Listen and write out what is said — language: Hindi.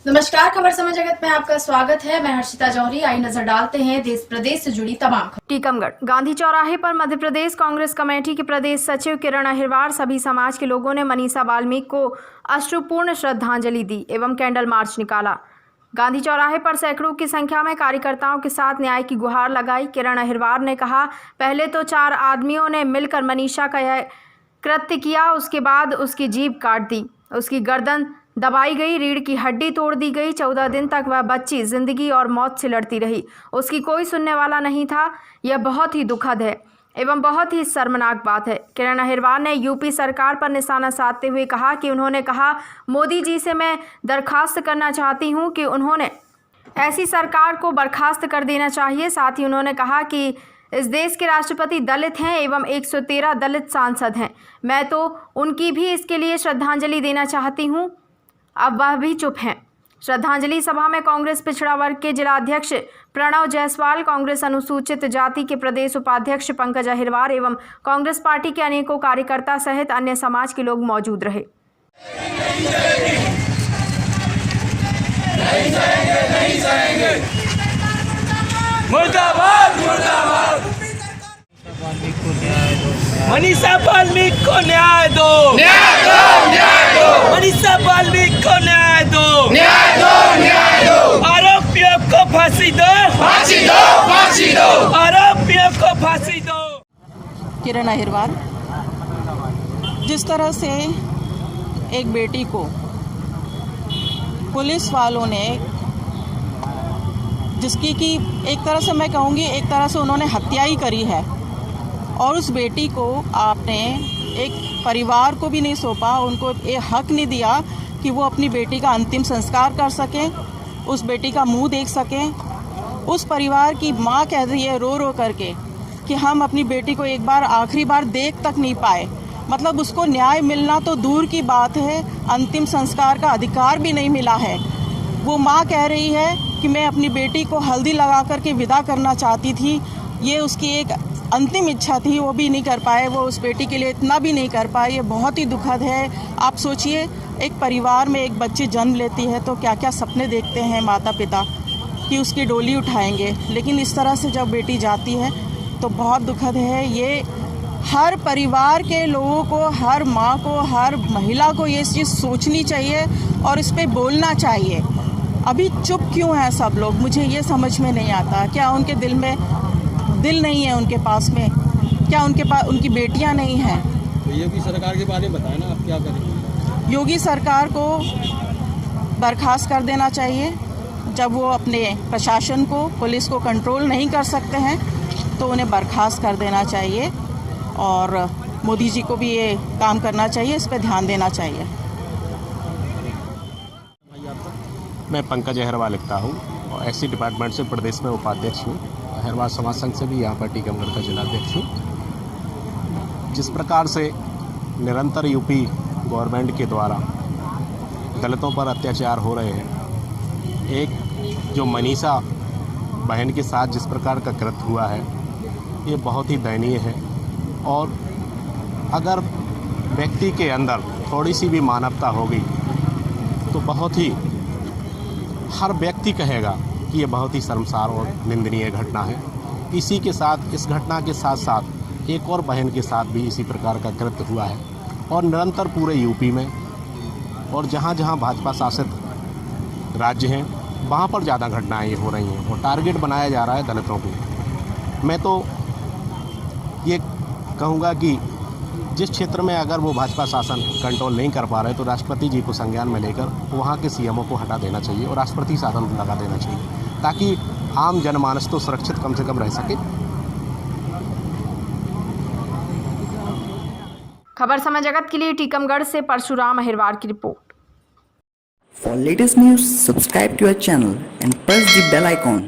नमस्कार, खबर समय जगत में आपका स्वागत है। मैं हर्षिता जौहरी। आई नजर डालते हैं देश प्रदेश से जुड़ी तमाम खबरें। टीकमगढ़ गांधी चौराहे पर मध्य प्रदेश कांग्रेस कमेटी के प्रदेश सचिव किरण अहिरवार सभी समाज के लोगों ने मनीषा वाल्मीकि को अश्रुपूर्ण श्रद्धांजलि दी एवं कैंडल मार्च निकाला। गांधी चौराहे पर सैकड़ों की संख्या में कार्यकर्ताओं के साथ न्याय की गुहार लगाई। किरण अहिरवार ने कहा, पहले तो 4 आदमियों ने मिलकर मनीषा का यह कृत्य किया, उसके बाद उसकी जीभ काट दी, उसकी गर्दन दबाई गई, रीढ़ की हड्डी तोड़ दी गई। 14 दिन तक वह बच्ची जिंदगी और मौत से लड़ती रही, उसकी कोई सुनने वाला नहीं था। यह बहुत ही दुखद है एवं बहुत ही शर्मनाक बात है। किरण अहिरवार ने यूपी सरकार पर निशाना साधते हुए कहा कि उन्होंने कहा, मोदी जी से मैं दरखास्त करना चाहती हूं कि उन्होंने ऐसी सरकार को बर्खास्त कर देना चाहिए। साथ ही उन्होंने कहा कि इस देश के राष्ट्रपति दलित हैं एवं 113 दलित सांसद हैं। मैं तो उनकी भी इसके लिए श्रद्धांजलि देना चाहती हूं। अब वह भी चुप हैं। श्रद्धांजलि सभा में कांग्रेस पिछड़ा वर्ग के जिलाध्यक्ष प्रणव जायसवाल, कांग्रेस अनुसूचित जाति के प्रदेश उपाध्यक्ष पंकज अहिरवार एवं कांग्रेस पार्टी के अनेकों कार्यकर्ता सहित अन्य समाज के लोग मौजूद रहे। मुर्दाबाद मुर्दाबाद। मनीषा वाल्मीकि को न्याय दो, न्याय दो, न्याय दो। मनीषा वाल्मीकि को न्याय दो, न्याय दो, न्याय दो। आरोपियों को फांसी दो, फांसी दो, फांसी दो। आरोपियों को फांसी दो। किरण अहिरवार, जिस तरह से एक बेटी को पुलिस वालों ने, जिसकी कि एक तरह से मैं कहूँगी एक तरह से उन्होंने हत्या ही करी है, और उस बेटी को आपने एक परिवार को भी नहीं सौंपा, उनको ये हक नहीं दिया कि वो अपनी बेटी का अंतिम संस्कार कर सकें, उस बेटी का मुंह देख सकें। उस परिवार की माँ कह रही है रो रो करके कि हम अपनी बेटी को एक बार आखिरी बार देख तक नहीं पाए। मतलब उसको न्याय मिलना तो दूर की बात है, अंतिम संस्कार का अधिकार भी नहीं मिला है। वो माँ कह रही है कि मैं अपनी बेटी को हल्दी लगा करके विदा करना चाहती थी, ये उसकी एक अंतिम इच्छा थी, वो भी नहीं कर पाए, वो उस बेटी के लिए इतना भी नहीं कर पाए। ये बहुत ही दुखद है। आप सोचिए, एक परिवार में एक बच्ची जन्म लेती है तो क्या क्या सपने देखते हैं माता पिता कि उसकी डोली उठाएंगे, लेकिन इस तरह से जब बेटी जाती है तो बहुत दुखद है। ये हर परिवार के लोगों को, हर माँ को, हर महिला को ये चीज़ सोचनी चाहिए और इस पर बोलना चाहिए। अभी चुप क्यों हैं सब लोग, मुझे ये समझ में नहीं आता। क्या उनके दिल में दिल नहीं है उनके पास में? क्या उनके पास उनकी बेटियां नहीं हैं? तो योगी सरकार के बारे में बताएं ना, आप क्या करेंगे? योगी सरकार को बर्खास्त कर देना चाहिए। जब वो अपने प्रशासन को, पुलिस को कंट्रोल नहीं कर सकते हैं तो उन्हें बर्खास्त कर देना चाहिए, और मोदी जी को भी ये काम करना चाहिए, इस पर ध्यान देना चाहिए। मैं पंकज अहिरवार लिखता हूँ और एससी डिपार्टमेंट से प्रदेश में उपाध्यक्ष हूँ। अहिरवार समाज संघ से भी यहाँ पर टीकमगढ़ का जिलाध्यक्ष हूँ। जिस प्रकार से निरंतर यूपी गवर्नमेंट के द्वारा दलितों पर अत्याचार हो रहे हैं, एक जो मनीषा बहन के साथ जिस प्रकार का कृत्य हुआ है, ये बहुत ही दयनीय है। और अगर व्यक्ति के अंदर थोड़ी सी भी मानवता होगी तो बहुत ही हर व्यक्ति कहेगा कि ये बहुत ही शर्मसार और निंदनीय घटना है। इसी के साथ, इस घटना के साथ साथ एक और बहन के साथ भी इसी प्रकार का कृत्य हुआ है, और निरंतर पूरे यूपी में और जहाँ जहाँ भाजपा शासित राज्य हैं वहाँ पर ज़्यादा घटनाएं ये हो रही हैं और टारगेट बनाया जा रहा है दलितों को। मैं तो ये कहूँगा कि जिस क्षेत्र में अगर वो भाजपा शासन कंट्रोल नहीं कर पा रहे तो राष्ट्रपति जी को संज्ञान में लेकर वहाँ के सीएमओ को हटा देना चाहिए और राष्ट्रपति शासन लगा देना चाहिए, ताकि आम जनमानस तो सुरक्षित कम से कम रह सके। खबर समय जगत के लिए टीकमगढ़ से परशुराम अहिरवार की report. For latest news, subscribe to our channel and press the bell icon.